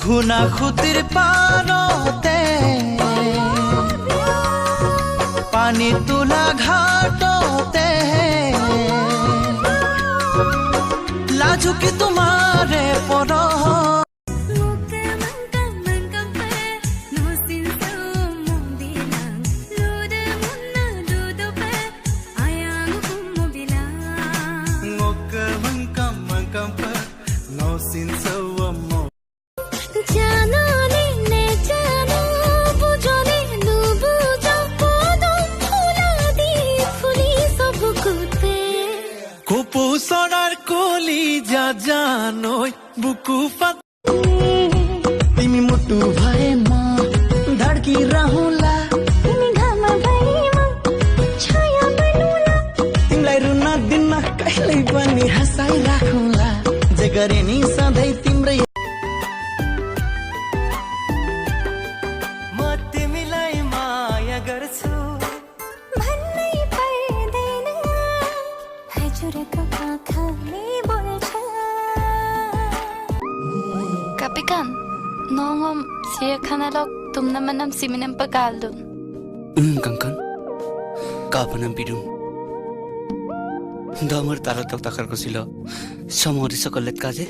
ঘুনা খুতির পারতে পানি তোলা ঘাটতে লাজুকি তোমারে পর কুপুসরার কলি যা জানোই বুকু ফাত तिमी मुटु भएमा धड्की रहला तिमी घाममा भएमा छाया बनुला तिमीलाई रुन दिन कहिल्यै पनि हँसाइ राखुला जे गरे नि सधैँ तिम्रै म तिमीलाई माया गर्छु भन्नै पर्दैन हजुरको आँखाले बोल्छ Kapikan, nongom siya kanalok tumnaman ng siminang pagkaldon. Kangkan, kapan ang bidung. Damar talat takar ko sila. Samori sa kalit kaje.